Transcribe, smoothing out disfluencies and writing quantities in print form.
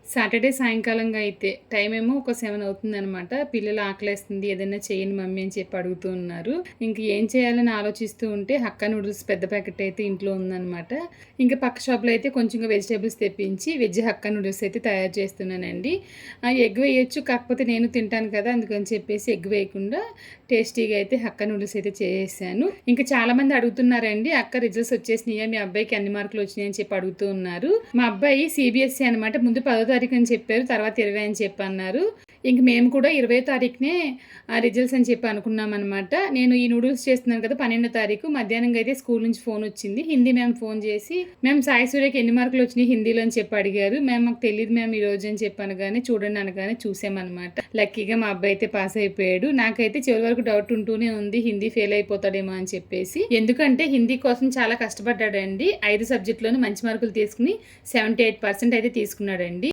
Saturday సాయంకాలంగా అయితే time ఏమో ఒక 7 అవుతుందనమాట. పిల్లలు ఆకలేస్తుంది ఏదైనా చేయండి మమ్మీ అని చెప్పి అడుగుతూ ఉన్నారు. ఇంక ఏం చేయాలని ఆలోచిస్తూ ఉంటే హక్కా నూడిల్స్ పెద్ద ప్యాకెట్ అయితే ఇంట్లో ఉందనమాట. ఇంకా పక్క షాప్‌లో అయితే కొంచెంగా వెజిటబుల్స్ తెప్పించి వెజ్ హక్కా నూడిల్స్ అయితే తయారు చేస్తున్నానండి. ఎగ్ వేయొచ్చు కాకపోతే నేను తింటాను కదా! అందుకని చెప్పేసి ఎగ్ వేయకుండా టేస్టీగా అయితే హక్కా నూడిల్స్ అయితే చేసేసాను. ఇంకా చాలామంది అడుగుతున్నారండి, "అక్క రిజల్ట్స్ వచ్చేసినాయా? మీ అబ్బాయికి ఎన్ని మార్కులు వచ్చినాయి?" అని చెప్పి అడుగుతూ ఉన్నారు. మా అబ్బాయి సీబీఎస్ఈ అనమాట. ముందు 10వ తారీఖు అని చెప్పారు. తర్వాత 20 అని చెప్పి అన్నారు. ఇంక మేము కూడా 20వ తారీఖునే రిజల్ట్స్ అని చెప్పి అనుకున్నామనమాట. నేను ఈ నూడిల్స్ చేస్తున్నాను కదా! 12వ తారీఖు మధ్యాహ్నంగా అయితే స్కూల్ నుంచి ఫోన్ వచ్చింది. హిందీ మ్యామ్ ఫోన్ చేసి, "మ్యామ్ సాయి సూర్యకి ఎన్ని మార్కులు వచ్చినాయి హిందీలో" అని చెప్పి అడిగారు. "మ్యామ్ మాకు తెలీదు మ్యామ్ ఈరోజు" అని చెప్పి అనగానే, చూడండి అనగానే చూసామనమాట. లక్కీగా మా అబ్బాయి అయితే పాస్ అయిపోయాడు. నాకైతే చివరి వరకు డౌట్ ఉంటూనే ఉంది హిందీ ఫెయిల్ అయిపోతాడేమో అని చెప్పేసి. ఎందుకంటే హిందీ కోసం చాలా కష్టపడ్డాడండి. 5 సబ్జెక్టులోనూ మంచి మార్కులు తీసుకుని 78% అయితే తీసుకున్నాడండి.